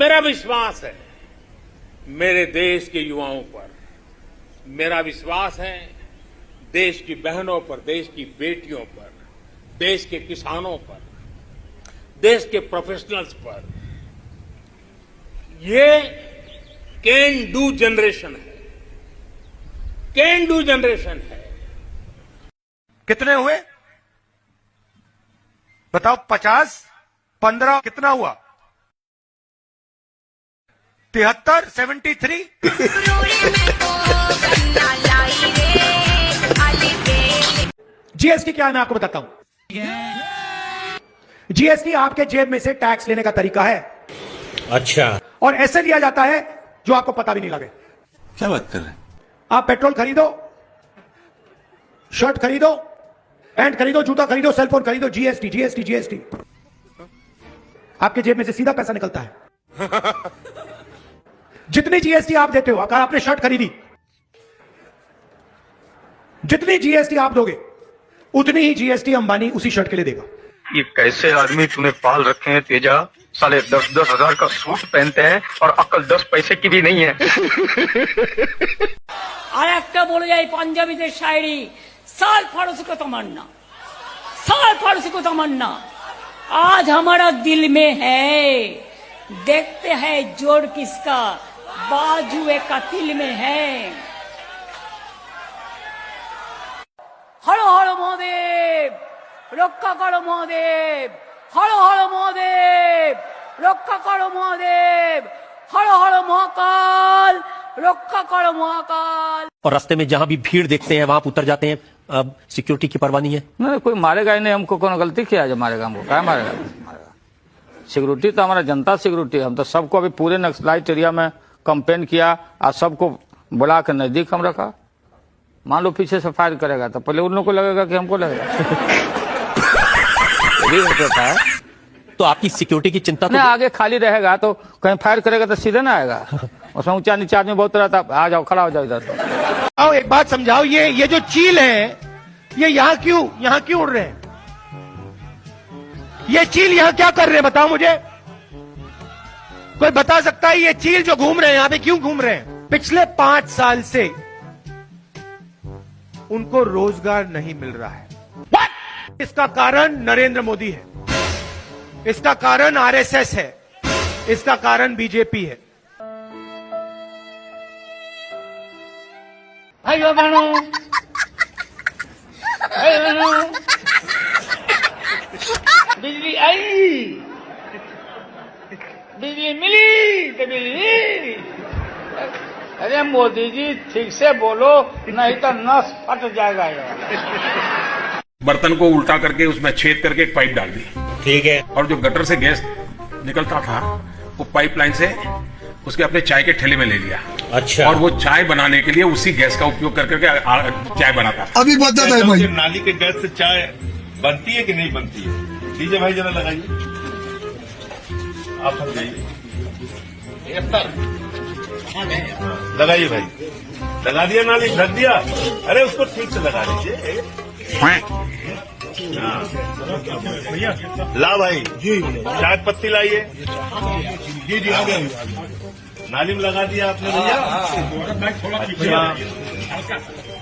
मेरा विश्वास है मेरे देश के युवाओं पर, मेरा विश्वास है देश की बहनों पर, देश की बेटियों पर, देश के किसानों पर, देश के प्रोफेशनल्स पर। ये कैन डू जनरेशन है, कैन डू जनरेशन है। कितने हुए बताओ? 50, 15 कितना हुआ? 73, 73। जीएसटी क्या है मैं आपको बताता हूं। जीएसटी आपके जेब में से टैक्स लेने का तरीका है। अच्छा। और ऐसे लिया जाता है जो आपको पता भी नहीं लगे। क्या बात कर रहे हैं? आप पेट्रोल खरीदो, शर्ट खरीदो, पैंट खरीदो, जूता खरीदो, सेलफोन खरीदो, जीएसटी जीएसटी जीएसटी। आपके जेब में से सीधा पैसा निकलता है। जितनी जीएसटी आप देते हो, अगर आपने शर्ट खरीदी, जितनी जीएसटी आप दोगे उतनी ही जीएसटी अंबानी उसी शर्ट के लिए देगा। ये कैसे आदमी तूने पाल रखे हैं तेजा? साले 10-10 हजार का सूट पहनते हैं और अक्ल 10 पैसे की भी नहीं है। আর একটা বলে যাই পাঞ্জাবিদের শায়রি, साल फारूसी को तमन्ना, साल फारूसी को तमन्ना, आज हमारा दिल में है, देखते हैं जोड़ किसका, बाजू एक कातिल में है। हर हर महादेव, रक्षा करो महादेव, हर हर महादेव, रक्षा करो महादेव, हर हर महाकाल, रक्षा करो महाकाल। और रास्ते में जहां भी भीड़ देखते हैं वहां आप उतर जाते हैं। अब सिक्योरिटी की परवाह नहीं है? नहीं, कोई मारेगा ही नहीं हमको। कौन गलती किया है जो मारेगा हमको? क्या मारेगा? सिक्योरिटी तो हमारा जनता सिक्योरिटी। हम तो सबको अभी पूरे नक्सलाइट एरिया में कंपेन किया और सबको बुला कर नजदीक हम रखा। मान लो पीछे से फायर करेगा तो पहले उन लोगों को लगेगा कि हमको लगेगा। है तो आपकी सिक्योरिटी की चिंता तो आगे खाली रहेगा तो कहीं फायर करेगा तो सीधे ना आएगा। उसमें ऊंचा नीचा आदमी बहुत रहता, आ जाओ खड़ा हो जाओ इधर। आओ एक बात समझाओ, ये जो चील है ये यहाँ क्यों उड़ रहे हैं? ये चील यहाँ क्या कर रहे हैं बताओ मुझे? कोई बता सकता है ये चील जो घूम रहे हैं यहाँ पे क्यों घूम रहे हैं? पिछले 5 साल से उनको रोजगार नहीं मिल रहा है। इसका कारण नरेंद्र मोदी है, इसका कारण आरएसएस है, इसका कारण बीजेपी है। भाइयों बहनों, बिजली आई, बिजली मिली तो बिजली। अरे मोदी जी ठीक से बोलो नहीं तो नस फट जाएगा यार। बर्तन को उल्टा करके उसमें छेद करके एक पाइप डाल दी, ठीक है। और जो गटर से गैस निकलता था वो पाइपलाइन से उसके अपने चाय के ठेले में ले लिया। अच्छा। और वो चाय बनाने के लिए उसी गैस का उपयोग करके चाय बनाता था। अभी बता था भाई, नाली के गैस से चाय बनती है कि नहीं बनती है? लीजिए भाई जरा लगाइए, आप समझाइए। लगाइए भाई, लगा दिया नाली, ढक दिया। अरे उसको ठीक से लगा लीजिए। ला भाई जी, चाय पत्ती लाइए। जी जी आ गया। नाली में लगा दिया आपने भैया?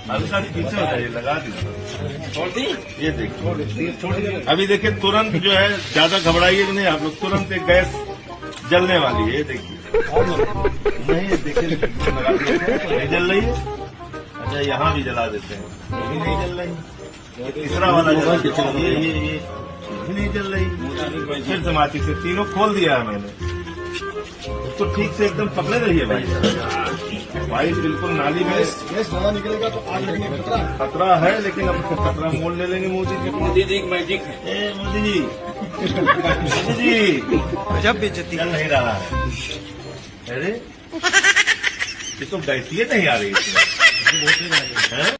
हल्का पीछे हो जाइए, लगा दीजिए। ये देखिए, अभी देखिए तुरंत जो है, ज्यादा घबराइए नहीं आप लोग, तुरंत एक गैस जलने वाली है। ये देखिए, नहीं देखिए नहीं जल रही है। अच्छा यहाँ भी जला देते हैं, ये भी नहीं जल रही। ये तीसरा वाला जला देते हैं, ये भी नहीं जल रही। फिर से माची से तीनों खोल दिया है मैंने। उसको ठीक से एकदम पकड़े रहिए भाई। भाई बिल्कुल नाली में गैस ज्यादा निकलेगा तो आग लगने का खतरा है, लेकिन अब खतरा मोल ले लेंगे मोदी जी। मोदी जी की मैजिक है। मोदी जी, मोदी जी जब बेइज्जती चल नहीं रहा है। अरे ये तो बैठिए नहीं आ रही है।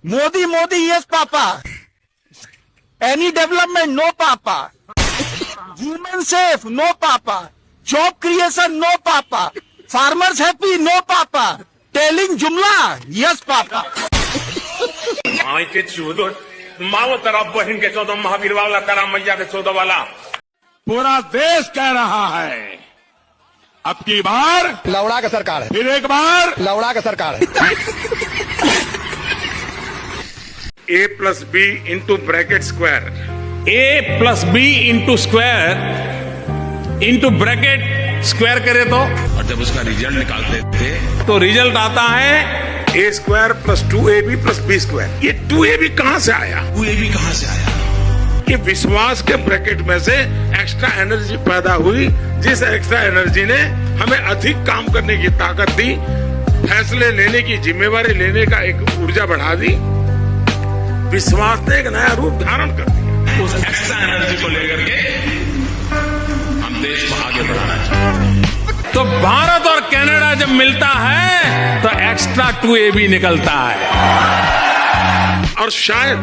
Modi Modi yes papa, any development no papa, women safe no papa, job creation no papa, farmers happy no papa, telling jumla yes papa. माई के चौदह माओ तेरा बहन के 14 महावीर वाला तेरा मैया के 14 वाला। पूरा देश कह रहा है अब की बार लौड़ा का सरकार है, फिर एक बार लौड़ा का सरकार है। A+B into bracket square. A+B into square into bracket square करे तो, और जब उसका रिजल्ट निकालते थे तो रिजल्ट आता है A² + 2AB + B²। ये 2AB कहां से आया? ये भी कहां से आया? कि विश्वास के ब्रैकेट में से एक्स्ट्रा एनर्जी पैदा हुई, जिस एक्स्ट्रा एनर्जी ने हमें अधिक काम करने की ताकत दी, फैसले लेने की जिम्मेवारी लेने का एक ऊर्जा बढ़ा दी। विश्वास ने एक नया रूप धारण कर दिया। उस एक्स्ट्रा एनर्जी को लेकर के हम देश को आगे बढ़ाना चाहते हैं। तो भारत और कनाडा जब मिलता है तो एक्स्ट्रा 2AB निकलता है। और शायद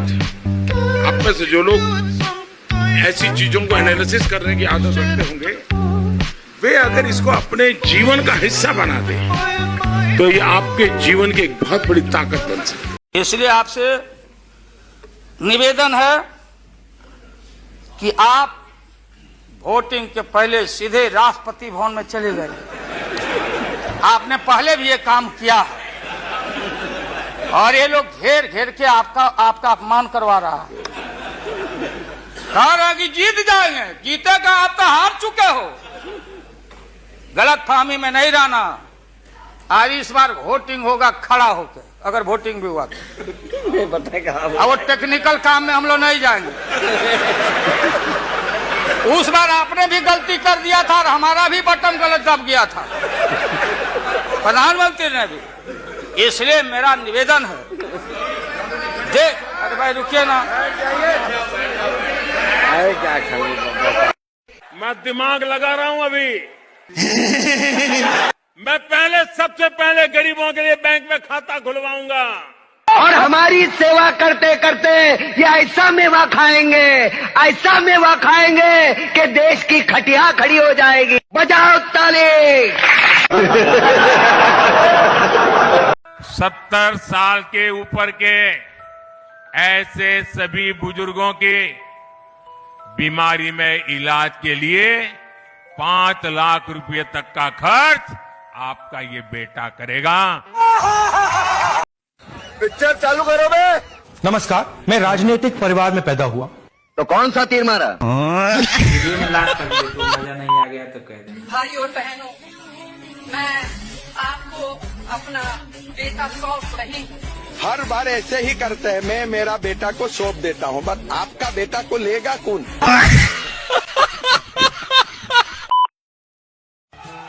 आप में से जो लोग ऐसी चीजों को एनालिसिस करने की आदत रखते होंगे, वे अगर इसको अपने जीवन का हिस्सा बना दें तो ये आपके जीवन की एक बहुत बड़ी ताकत बन सकती है। इसलिए आपसे निवेदन है कि आप वोटिंग के पहले सीधे राष्ट्रपति भवन में चले गए। आपने पहले भी ये काम किया है और ये लोग घेर घेर के आपका अपमान करवा रहा है। कह रहा कि जीत जाएंगे, जीतेगा, आप तो हार चुके हो। गलत फहमी में नहीं रहना। आज इस बार वोटिंग होगा खड़ा होकर, अगर वोटिंग भी हुआ तो वो टेक्निकल काम में हम लोग नहीं जाएंगे। उस बार आपने भी गलती कर दिया था और हमारा भी बटन गलत दब गया था, प्रधानमंत्री ने भी। इसलिए मेरा निवेदन है, देख, अरे भाई रुकिए ना, मैं दिमाग लगा रहा हूं अभी। मैं सबसे पहले गरीबों के लिए बैंक में खाता खुलवाऊंगा। और हमारी सेवा करते करते ये ऐसा मेवा खाएंगे कि देश की खटिया खड़ी हो जाएगी। बजाओ ताली। 70 साल के ऊपर के ऐसे सभी बुजुर्गों के बीमारी में इलाज के लिए 5 लाख रुपए तक का खर्च आपका ये बेटा करेगा। पिक्चर चालू करो बे। नमस्कार, मैं राजनीतिक परिवार में पैदा हुआ। तो कौन सा तीर मारा? भाई और बहनों, मैं आपको अपना बेटा सौंप रही हूँ। हर बार ऐसे ही करते हैं, मैं मेरा बेटा को सौंप देता हूँ, बस आपका बेटा को लेगा कौन?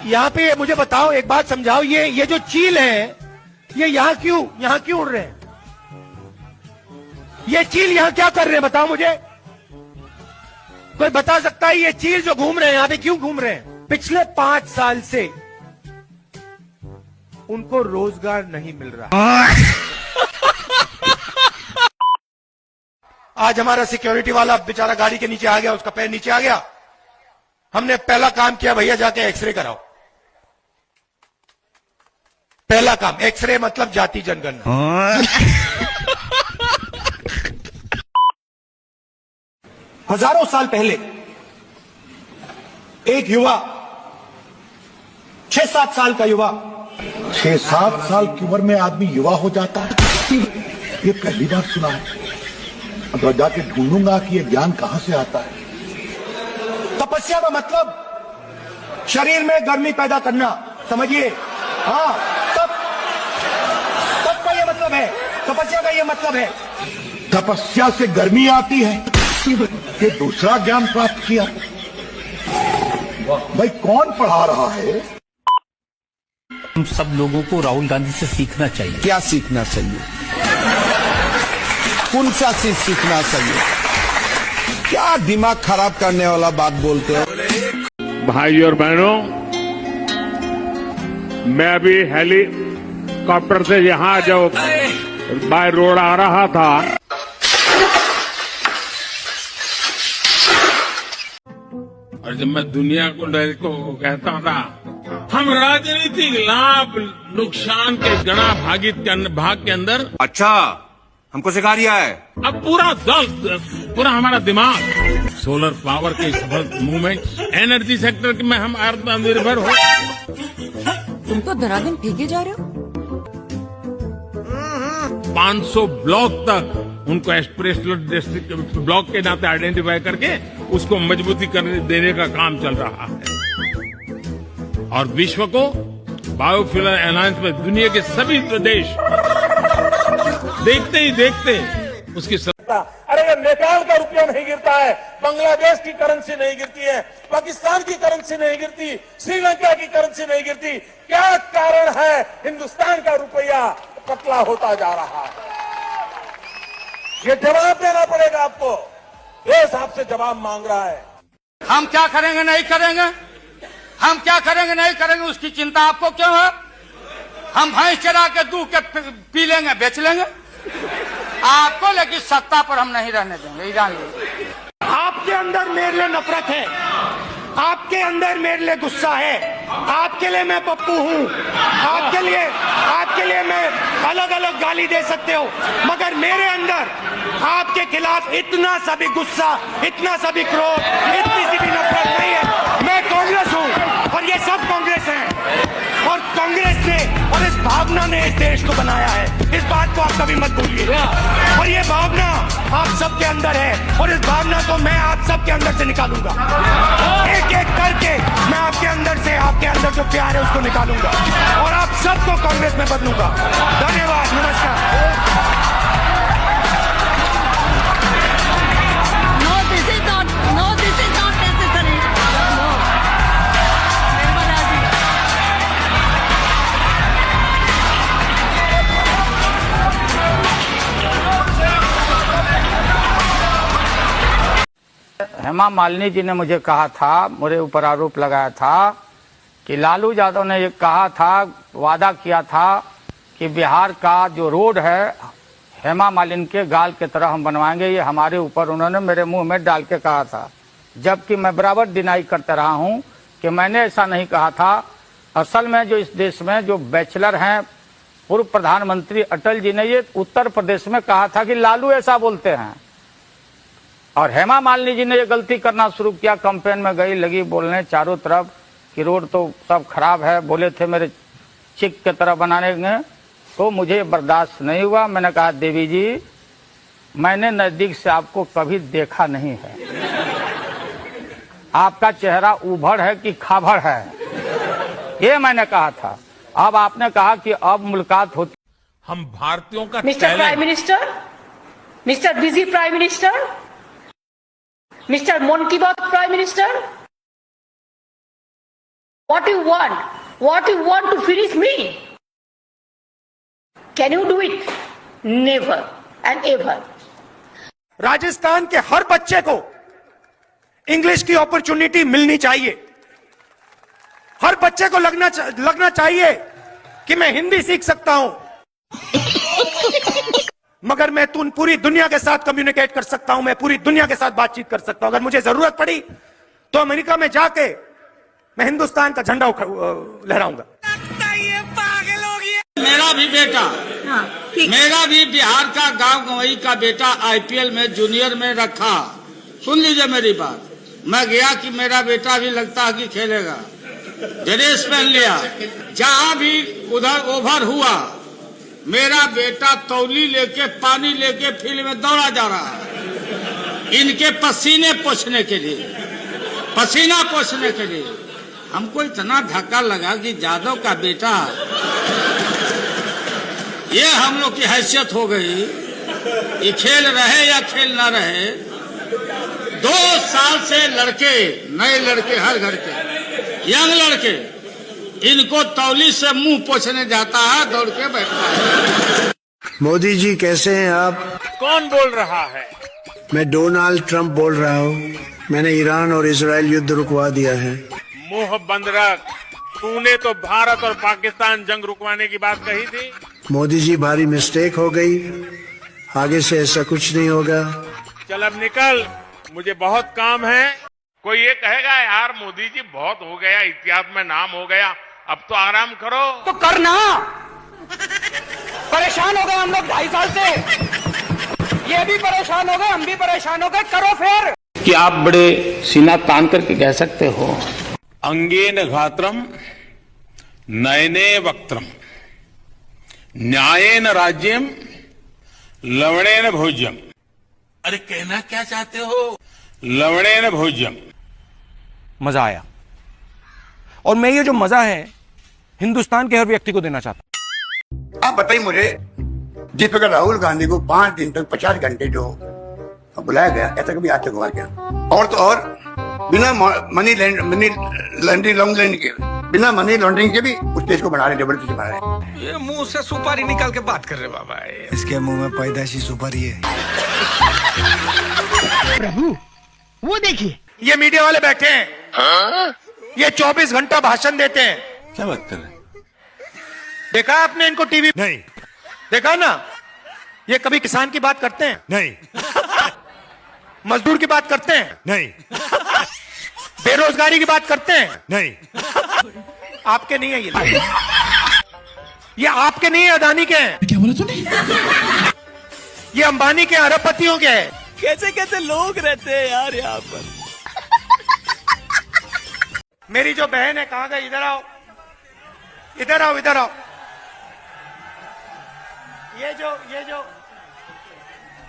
यहाँ पे मुझे बताओ, एक बात समझाओ, ये जो चील है ये यहाँ क्यों उड़ रहे हैं? ये चील यहाँ क्या कर रहे हैं बताओ मुझे। कोई बता सकता है ये चील जो घूम रहे हैं यहाँ पे क्यों घूम रहे हैं? पिछले 5 साल से उनको रोजगार नहीं मिल रहा। आज हमारा सिक्योरिटी वाला बेचारा गाड़ी के नीचे आ गया, उसका पैर नीचे आ गया। हमने पहला काम किया, भैया जाके एक्सरे कराओ। पहला काम एक्सरे, मतलब जाति जनगणना। हजारों साल पहले एक युवा, 6-7 साल का युवा, 6-7 साल की उम्र में आदमी युवा हो जाता है, ये पहली बार सुना है। अब जाके ढूंढूंगा कि ये ज्ञान कहां से आता है। तपस्या का मतलब शरीर में गर्मी पैदा करना, समझिए। हाँ, तप का ये मतलब है, तपस्या का ये मतलब है। तपस्या से गर्मी आती है, ये दूसरा ज्ञान प्राप्त किया। भाई कौन पढ़ा रहा है? हम सब लोगों को राहुल गांधी से सीखना चाहिए। क्या सीखना चाहिए? कौन सा चीज सीखना चाहिए? क्या दिमाग खराब करने वाला बात बोलते हो? भाई और बहनों, मैं अभी हेलीकॉप्टर से यहाँ जो बाय रोड आ रहा था, और जब मैं दुनिया को कहता था हम राजनीतिक लाभ नुकसान के गणा भाग के अंदर, अच्छा हमको सिखा रिया है। अब पूरा हमारा दिमाग सोलर पावर के सफल मूवमेंट, एनर्जी सेक्टर में हम आत्मनिर्भर हो, तुम तो धनाधन फेंके जा रहे हो। 500 ब्लॉक तक उनको एक्सप्रेशनल डिस्ट्रिक्ट ब्लॉक के नाते आइडेंटिफाई करके उसको मजबूती करने देने का काम चल रहा है। और विश्व को बायोफ्यूल अलायंस में दुनिया के सभी देश देखते ही देखते उसकी अरे ये नेपाल का रुपया नहीं गिरता है, बांग्लादेश की करेंसी नहीं गिरती है, पाकिस्तान की करेंसी नहीं गिरती, श्रीलंका की करेंसी नहीं गिरती। क्या कारण है हिंदुस्तान का रुपया पतला होता जा रहा है? ये जवाब देना पड़ेगा आपको। देश आपसे जवाब मांग रहा है। हम क्या करेंगे नहीं करेंगे, हम क्या करेंगे नहीं करेंगे उसकी चिंता आपको क्यों है? हम भैंस चरा के दूध के पी लेंगे, बेच लेंगे आपको, लेकिन सत्ता पर हम नहीं रहने देंगे, ये जान लीजिए। आपके अंदर मेरे लिए नफरत है, आपके अंदर मेरे लिए गुस्सा है, आपके लिए मैं पप्पू हूँ, आपके लिए मैं अलग अलग गाली दे सकते हो, मगर मेरे अंदर आपके खिलाफ इतना सा भी गुस्सा, इतना सा भी क्रोध, इतनी सी भी नफरत नहीं है। मैं कांग्रेस हूँ और ये सब कांग्रेस हैं, और कांग्रेस ने और इस भावना ने इस देश को बनाया है। इस बात को आप कभी मत भूलिए। और ये भावना आप सबके अंदर है, और इस भावना को मैं आप सबके अंदर से निकालूंगा। एक एक करके मैं आपके अंदर से, आपके अंदर जो प्यार है उसको निकालूंगा, और आप सबको कांग्रेस में बदलूंगा। धन्यवाद, नमस्कार। हेमा मालिनी जी ने मुझे कहा था, मेरे ऊपर आरोप लगाया था कि लालू यादव ने ये कहा था, वादा किया था कि बिहार का जो रोड है हेमा मालिनी के गाल के तरह हम बनवाएंगे। ये हमारे ऊपर उन्होंने मेरे मुंह में डाल के कहा था, जबकि मैं बराबर डिनाई करते रहा हूं कि मैंने ऐसा नहीं कहा था। असल में जो इस देश में जो बैचलर हैं, पूर्व प्रधानमंत्री अटल जी ने ये उत्तर प्रदेश में कहा था कि लालू ऐसा बोलते हैं, और हेमा मालिनी जी ने ये गलती करना शुरू किया। कैंपेन में गई, लगी बोलने चारों तरफ कि रोड तो सब खराब है, बोले थे मेरे चिक के तरह बनाने में, तो मुझे बर्दाश्त नहीं हुआ। मैंने कहा देवी जी, मैंने नजदीक से आपको कभी देखा नहीं है, आपका चेहरा उभड़ है कि खाभड़ है, ये मैंने कहा था। अब आपने कहा कि अब मुलाकात होती। हम भारतीयों का mister prime minister, mister busy prime minister, mister मन की बात prime minister, what you want to finish me? Can you do it? Never and ever. Rajasthan के हर बच्चे को इंग्लिश की अपॉर्चुनिटी मिलनी चाहिए। हर बच्चे को लगना चाहिए कि मैं हिंदी सीख सकता हूं, मगर मैं पूरी दुनिया के साथ कम्युनिकेट कर सकता हूं, मैं पूरी दुनिया के साथ बातचीत कर सकता हूं। अगर मुझे जरूरत पड़ी तो अमेरिका में जाके मैं हिंदुस्तान का झंडा लहराऊंगा। मेरा भी बेटा, मेरा भी बिहार का गांव गंवई का बेटा आईपीएल में जूनियर में रखा। सुन लीजिए मेरी बात, मैं गया कि मेरा बेटा भी लगता है कि खेलेगा, ड्रेस पहन लिया, जहां भी उधर ओवर हुआ, मेरा बेटा तौली लेके पानी लेके फील्ड में दौड़ा जा रहा है, इनके पसीने पोंछने के लिए, पसीना पोंछने के लिए। हमको इतना धक्का लगा कि यादव का बेटा, ये हम लोग की हैसियत हो गई, ये खेल रहे या खेल ना रहे। 2 साल से लड़के, नए लड़के, हर घर के यंग लड़के, इनको तौली से मुंह पोंछने जाता है, दौड़ के बैठता है। मोदी जी कैसे हैं आप? कौन बोल रहा है? मैं डोनाल्ड ट्रंप बोल रहा हूँ। मैंने ईरान और इजराइल युद्ध रुकवा दिया है। मुंह बंद रख, तूने तो भारत और पाकिस्तान जंग रुकवाने की बात कही थी। मोदी जी भारी मिस्टेक हो गई, आगे से ऐसा कुछ नहीं होगा। चल अब निकल, मुझे बहुत काम है। कोई ये कहेगा यार मोदी जी बहुत हो गया, इतिहास में नाम हो गया, अब तो आराम करो। तो करना, परेशान हो गए हम लोग 2.5 साल से, ये भी परेशान हो गए, हम भी परेशान हो गए, करो फिर। कि आप बड़े सीना तान करके कह सकते हो, अंगेन घात्रम नयने वक्त्रम न्यायेन राज्यम लवणेन भोज्यम। अरे कहना क्या चाहते हो? लवणेन भोज्यम। मजा आया, और मैं ये जो मजा है हिंदुस्तान के हर व्यक्ति को देना चाहता हूं। आप बताइए मुझे, जिस प्रकार राहुल गांधी को 5 दिन तक 50 घंटे जो बुलाया गया, ऐसा कभी आज तक हुआ क्या? और तो और बिना मनी लॉन्ड्रिंग के, बिना मनी लॉन्ड्रिंग के भी उस देश को बना रहे, जबरदस्ती बना रहे। ये मुंह से सुपारी निकाल के बात कर रहे बाबा। इसके मुंह में पैदाशी सुपारी है। प्रभु वो देखिए, ये मीडिया वाले बैठे हैं। हाँ? ये 24 घंटा भाषण देते हैं। क्या बात कर रहे हैं? देखा आपने इनको टीवी? नहीं। देखा ना, ये कभी किसान की बात करते हैं? नहीं। मजदूर की बात करते हैं? नहीं। बेरोजगारी की बात करते हैं? नहीं। आपके नहीं है ये आपके नहीं है, अदानी के हैं। क्या बोला तूने? ये अंबानी के, अरबपतियों के हैं। कैसे कैसे लोग रहते हैं यार यहाँ पर। मेरी जो बहन है, कहां गई? इधर आओ, इधर आओ, इधर आओ।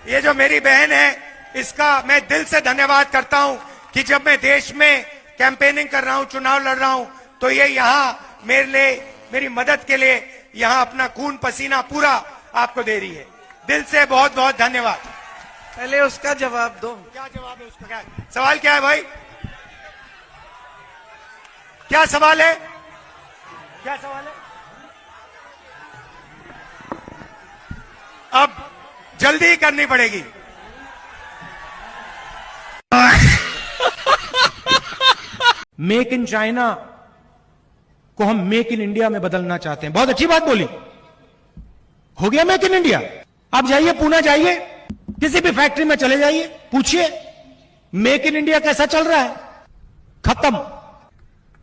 ये जो मेरी बहन है, इसका मैं दिल से धन्यवाद करता हूं कि जब मैं देश में कैंपेनिंग कर रहा हूं, चुनाव लड़ रहा हूं, तो ये यहाँ मेरे लिए, मेरी मदद के लिए यहाँ अपना खून पसीना पूरा आपको दे रही है। दिल से बहुत बहुत धन्यवाद। पहले उसका जवाब दो। क्या जवाब है उसका? क्या सवाल क्या है भाई? क्या सवाल है? क्या सवाल है? अब जल्दी ही करनी पड़ेगी। मेक इन चाइना को हम मेक इन इंडिया में बदलना चाहते हैं। बहुत अच्छी बात बोली। हो गया मेक इन इंडिया। आप जाइए, पुणे जाइए, किसी भी फैक्ट्री में चले जाइए, पूछिए मेक इन इंडिया कैसा चल रहा है। खत्म,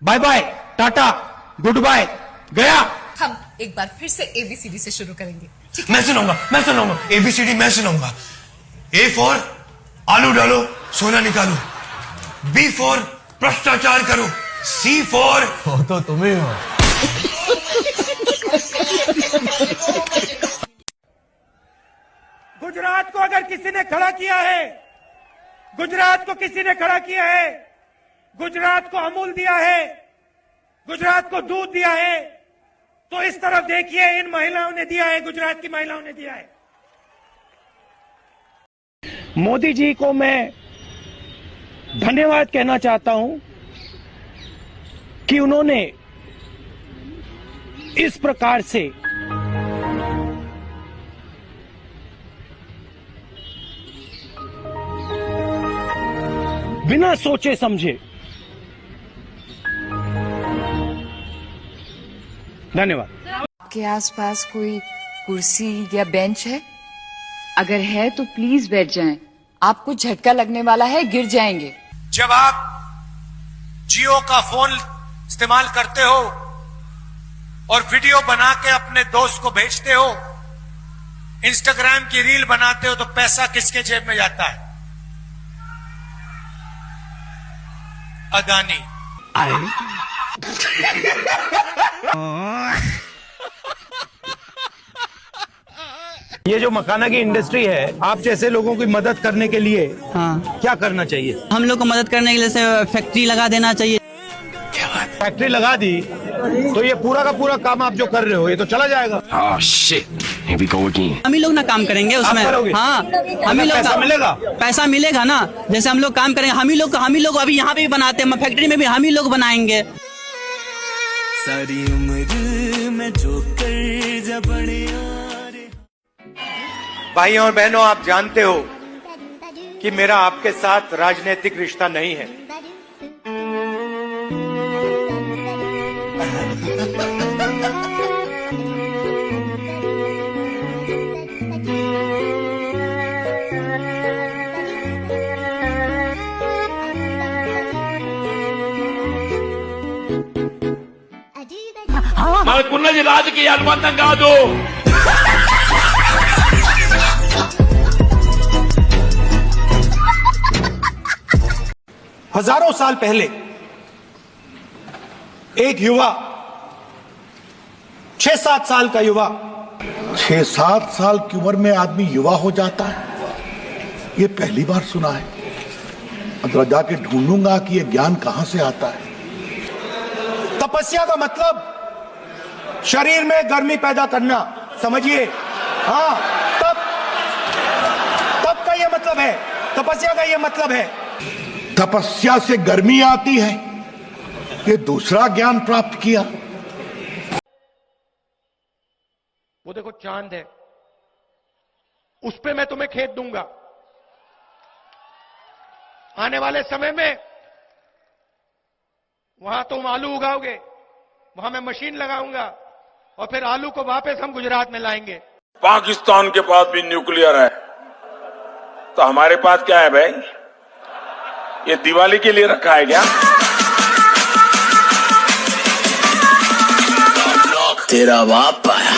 bye bye, tata, goodbye, गया। हम एक बार फिर से ABCD से शुरू करेंगे। मैं सुनाऊंगा ABCD मैं सुनाऊंगा। A फॉर आलू डालो, सोना निकालो। B फॉर भ्रष्टाचार करो। C फॉर तो तुम्हें हो। गुजरात को अगर किसी ने खड़ा किया है, गुजरात को किसी ने खड़ा किया है, गुजरात को अमूल दिया है, गुजरात को दूध दिया है, तो इस तरफ देखिए, इन महिलाओं ने दिया है, गुजरात की महिलाओं ने दिया है। मोदी जी को मैं धन्यवाद कहना चाहता हूं कि उन्होंने इस प्रकार से बिना सोचे समझे, धन्यवाद। आपके आसपास कोई कुर्सी या बेंच है? अगर है तो प्लीज बैठ जाएं। आपको झटका लगने वाला है, गिर जाएंगे। जब आप जियो का फोन इस्तेमाल करते हो और वीडियो बना के अपने दोस्त को भेजते हो, इंस्टाग्राम की रील बनाते हो, तो पैसा किसके जेब में जाता है? अदानी। ये जो मखाना की इंडस्ट्री है, आप जैसे लोगों की मदद करने के लिए क्या करना चाहिए? हम लोग को मदद करने के लिए फैक्ट्री लगा देना चाहिए। फैक्ट्री लगा दी तो ये पूरा का पूरा काम आप जो कर रहे हो, ये तो चला जाएगा। हम ही लोग ना काम करेंगे उसमें। हाँ, हम ही लोग पैसा मिलेगा। पैसा मिलेगा ना, जैसे हम लोग काम करेंगे, हम ही लोग अभी यहाँ पे भी बनाते हैं, फैक्ट्री में भी हम ही लोग बनाएंगे। सारी उम्र में जो कर जा बड़े। भाइयों और बहनों, आप जानते हो कि मेरा आपके साथ राजनीतिक रिश्ता नहीं है। मलकुन्ना जी राज की अलमत गा दो। हजारों साल पहले एक युवा 6-7 साल का युवा 6-7 साल की उम्र में आदमी युवा हो जाता है, ये पहली बार सुना है। अंदर जाके ढूंढूंगा कि ये ज्ञान कहां से आता है। तपस्या का मतलब शरीर में गर्मी पैदा करना, समझिए। हाँ, तप का ये मतलब है, तपस्या का ये मतलब है। तपस्या से गर्मी आती है, ये दूसरा ज्ञान प्राप्त किया। वो देखो चांद है, उस पे मैं तुम्हें खेत दूंगा। आने वाले समय में वहां तुम आलू उगाओगे, वहां मैं मशीन लगाऊंगा और फिर आलू को वापस हम गुजरात में लाएंगे। पाकिस्तान के पास भी न्यूक्लियर है, तो हमारे पास क्या है भाई? ये दिवाली के लिए रखा है क्या? तेरा बाप आया।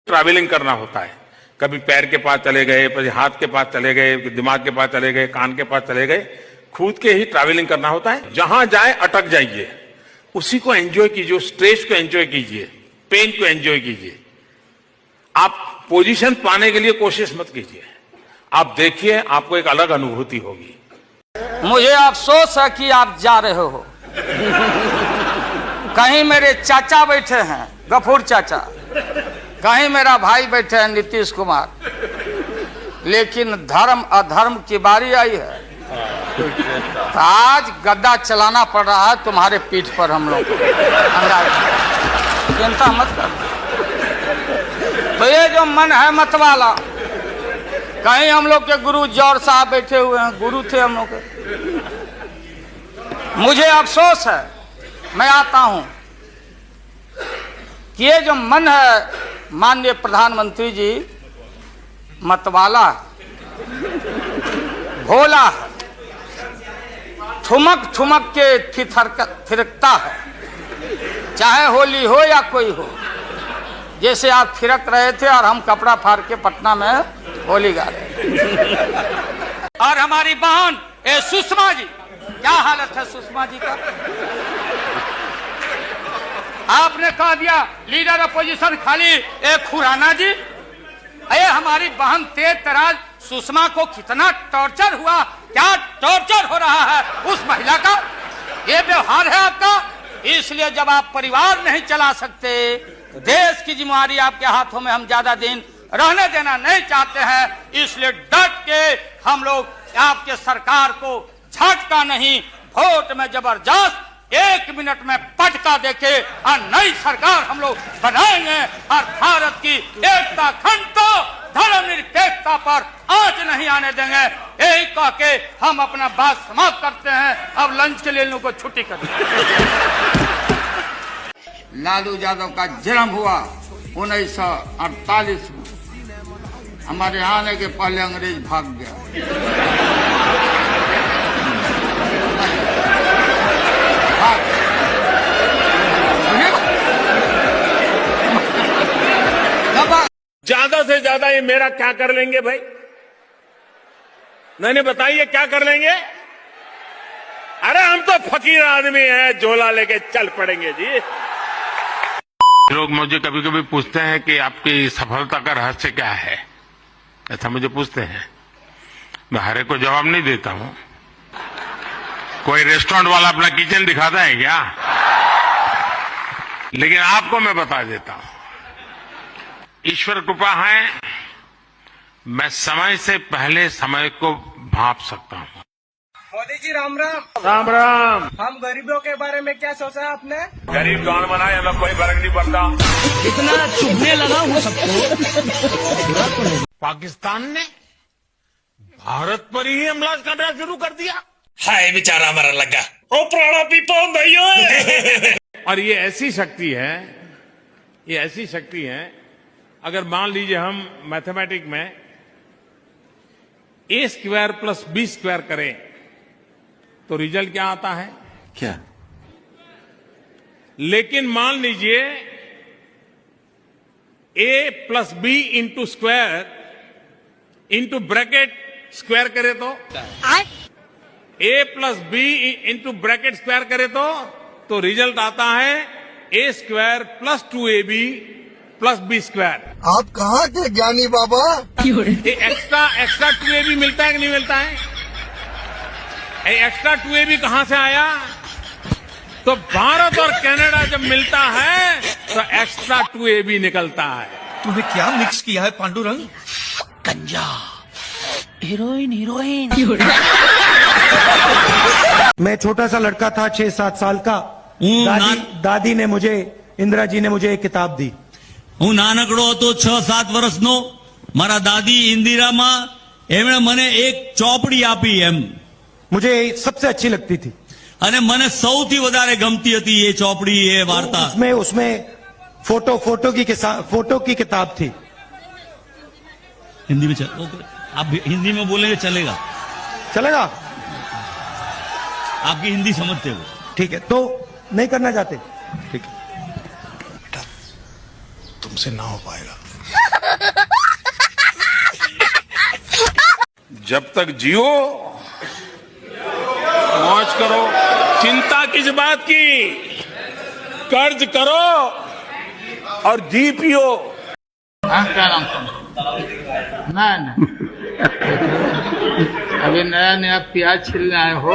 ट्रैवलिंग करना होता है, कभी पैर के पास चले गए, कभी हाथ के पास चले गए, दिमाग के पास चले गए, कान के पास चले गए, खुद के ही ट्रैवलिंग करना होता है। जहां जाए अटक जाइए, उसी को एंजॉय कीजिए, स्ट्रेस को एंजॉय कीजिए, पेन को एंजॉय कीजिए। आप पोजीशन पाने के लिए कोशिश मत कीजिए, आप देखिए, आपको एक अलग अनुभूति होगी। मुझे अफसोस है कि आप जा रहे हो। कहीं मेरे चाचा बैठे हैं, गफूर चाचा, कहीं मेरा भाई बैठे हैं, नीतीश कुमार, लेकिन धर्म अधर्म की बारी आई है तो आज गद्दा चलाना पड़ रहा है तुम्हारे पीठ पर हम लोग। चिंता मत कर। तो ये जो मन है मत वाला, कहीं हम लोग के गुरु जौहर साहब बैठे हुए हैं, गुरु थे हम लोग के। मुझे अफसोस है, मैं आता हूं कि ये जो मन है माननीय प्रधानमंत्री जी मतवाला है, भोला है, ठुमक ठुमक के थिरकता है, चाहे होली हो या कोई हो। जैसे आप थिरक रहे थे और हम कपड़ा फाड़ के पटना में होली गा रहे। और हमारी बहन सुषमा जी, क्या हालत है सुषमा जी का? आपने कह दिया लीडर अपोजिशन खाली एक खुराना जी। अरे हमारी बहन तेज तराज सुषमा को कितना टॉर्चर हुआ, क्या टॉर्चर हो रहा है उस महिला का। ये व्यवहार है आपका। इसलिए जब आप परिवार नहीं चला सकते, देश की जिम्मेदारी आपके हाथों में हम ज्यादा दिन रहने देना नहीं चाहते हैं। इसलिए डट के हम लोग आपके सरकार को झटका नहीं, वोट में जबरदस्त 1 मिनट में पटका देके और नई सरकार हम लोग बनाएंगे और भारत की एकता, अखंडता, धर्मनिरपेक्षता पर आंच नहीं आने देंगे। यही कह के हम अपना बात समाप्त करते हैं। अब लंच के लिए इन लोगों को छुट्टी कर। लालू यादव का जन्म हुआ 1948 में। हमारे आने के पहले अंग्रेज भाग गया। ज्यादा से ज्यादा ये मेरा क्या कर लेंगे भाई? नहीं बताइए क्या कर लेंगे? अरे हम तो फकीर आदमी हैं, झोला लेके चल पड़ेंगे जी। लोग मुझे कभी कभी पूछते हैं कि आपकी सफलता का रहस्य क्या है, ऐसा मुझे पूछते हैं। मैं हर एक को जवाब नहीं देता हूं। कोई रेस्टोरेंट वाला अपना किचन दिखाता है क्या? लेकिन आपको मैं बता देता हूं, ईश्वर कृपा है, मैं समय से पहले समय को भांप सकता हूं। मोदी जी राम राम। राम राम। हम गरीबों के बारे में क्या सोचा आपने? गरीब कौन बनाए, हमें कोई फर्क नहीं पड़ता। इतना चुभने लगा वो सबको। पाकिस्तान ने भारत पर ही हमला करना शुरू कर दिया। हाय बेचारा हमारा लगा। ओ प्राणा पीपो भाइयों। और ये ऐसी शक्ति है, ये ऐसी शक्ति है, अगर मान लीजिए हम मैथमेटिक में a² + b² करें तो रिजल्ट क्या आता है? क्या? लेकिन मान लीजिए a + b × square into bracket square करे तो a + b × ब्रैकेट स्क्वायर करे तो रिजल्ट आता है A² + 2AB + B²। आप कहाँ के ज्ञानी बाबा? ये एक्स्ट्रा 2AB मिलता है कि नहीं मिलता है? ये एक्स्ट्रा 2AB कहां से आया? तो भारत और कनाडा जब मिलता है तो एक्स्ट्रा 2AB निकलता है। तूने क्या मिक्स किया है पांडुरंग? गंजा, हीरोइन। मैं छोटा सा लड़का था 6-7 साल का। दादी ने मुझे, इंदिरा जी ने मुझे एक किताब दी। હું નાનકડો હતો 6-7 વર્ષનો મારા દાદી ઇન્દિરામાં એમણે મને એક ચોપડી આપી એમ मुझे सबसे अच्छी लगती थी। અને મને સૌથી વધારે ગમતી હતી એ ચોપડી એ વાર્તા उसमें फोटो की किताब थी। हिंदी में ओके आप हिंदी में बोलेंगे चलेगा चलेगा? आपकी हिंदी समझते हो? ठीक है, तो नहीं करना चाहते? ठीक है, तुमसे ना हो पाएगा। जब तक जियो मौज करो, चिंता किस बात की, कर्ज करो और जी पियो। क्या नाम नहीं अभी नया प्याज छिलने आए हो,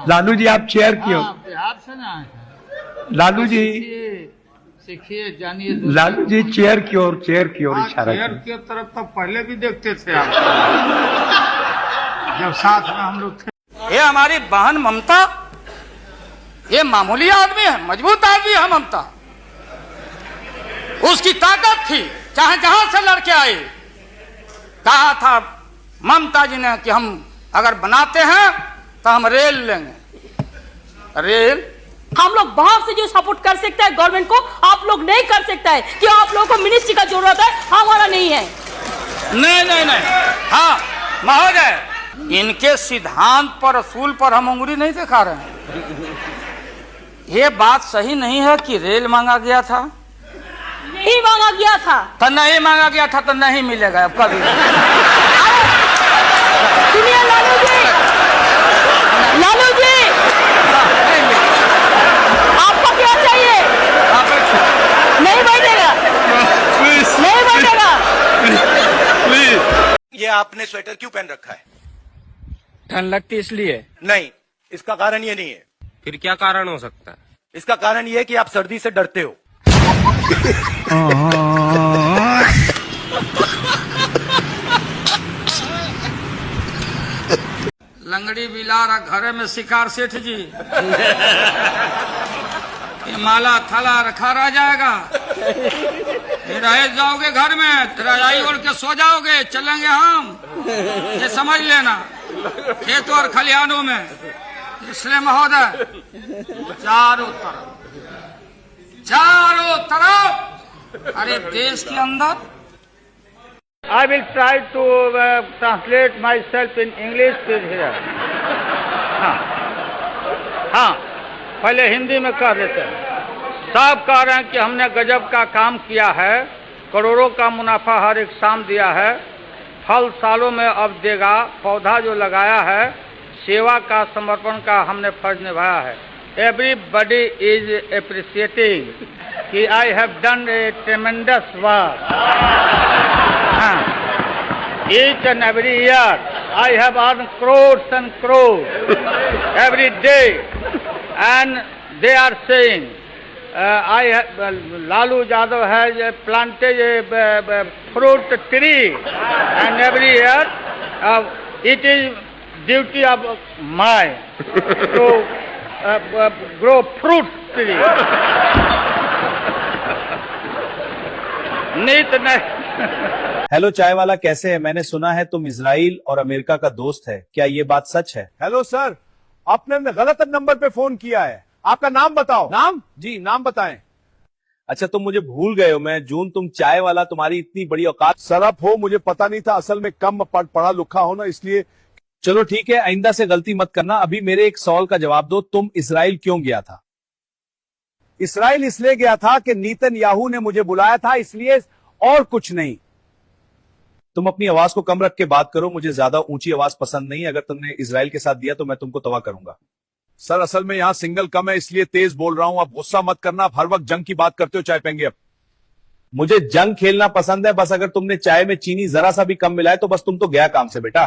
लालू जी आप चेयर क्यों? बिहार से ना लालू जी, सीखिए जानिए। लालू जी चेयर की ओर इशारा शेयर की तरफ तो पहले भी देखते थे आप, जब साथ में हम लोग थे। ये हमारी बहन ममता, ये मामूली आदमी है, मजबूत आदमी है ममता। उसकी ताकत थी, चाहे जहां से लड़के आए। कहा था ममता जी ने कि हम अगर बनाते हैं तो हम रेल लेंगे। रेल हम लोग बाहर से जो सपोर्ट कर सकता है गवर्नमेंट को, आप लोग नहीं कर सकता है कि आप लोगों को मिनिस्ट्री का जरूरत है, हमारा नहीं है। नहीं। हाँ महोदय, इनके सिद्धांत पर, असूल पर हम उंगली नहीं दिखा रहे हैं। ये बात सही नहीं है कि रेल मांगा गया था। नहीं मांगा गया था तो नहीं मांगा गया था तो नहीं मिलेगा अब कभी। सुनिए लालू जी, आपको क्या चाहिए? नहीं बैठेगा, नहीं बैठेगा। ये आपने स्वेटर क्यों पहन रखा है? ठंड लगती इसलिए नहीं, इसका कारण ये नहीं है। फिर क्या कारण हो सकता है? इसका कारण ये है कि आप सर्दी से डरते हो। लंगड़ी बिलारा घरे में शिकार सेठ जी। ये माला थाला रखा रह जाएगा, रह जाओगे घर में, रजाई ओढ़ के सो जाओगे, चलेंगे हम, ये समझ लेना, खेतों और खलिहानों में। इसलिए महोदय चारों तरफ अरे देश के अंदर I will try to translate myself in English here. हाँ, पहले हिंदी में कह देते हैं। सब कह रहे हैं कि हमने गजब का काम किया है, करोड़ों का मुनाफा हर एक शाम दिया है, फल सालों में अब देगा, पौधा जो लगाया है, सेवा का समर्पण का हमने फर्ज निभाया है। Everybody is appreciating कि I have done a tremendous work. Each and every year I have earned crores and crores every day, and they are saying Lalu Yadav has planted a fruit tree, and every year it is duty of mine to grow fruit tree. Hello चाय वाला, कैसे है? मैंने सुना है तुम Israel और America का दोस्त है, क्या ये बात सच है? हेलो सर, आपने गलत नंबर पे फोन किया है। आपका नाम बताओ। नाम? जी नाम बताएं। अच्छा, तुम मुझे भूल गए हो। मैं जून, तुम चाय वाला, तुम्हारी इतनी बड़ी औकात। सरफ हो, मुझे पता नहीं था, असल में कम पढ़ा लिखा हो ना, इसलिए। चलो ठीक है, आइंदा से गलती मत करना। अभी मेरे एक सवाल का जवाब दो, तुम इजराइल क्यों गया था? इसराइल इसलिए गया था कि नीतन याहू ने मुझे बुलाया था, इसलिए, और कुछ नहीं। तुम अपनी आवाज को कम रख के बात करो, मुझे ज्यादा ऊंची आवाज पसंद नहीं। अगर तुमने इजराइल के साथ दिया तो मैं तुमको तबाह करूंगा। सर असल में यहाँ सिंगल कम है इसलिए तेज बोल रहा हूं। आप गुस्सा मत करना, आप हर वक्त जंग की बात करते हो चाय पेंगे। अब मुझे जंग खेलना पसंद है, बस अगर तुमने चाय में चीनी जरा सा भी कम मिलाए तो बस तुम तो गया काम से बेटा।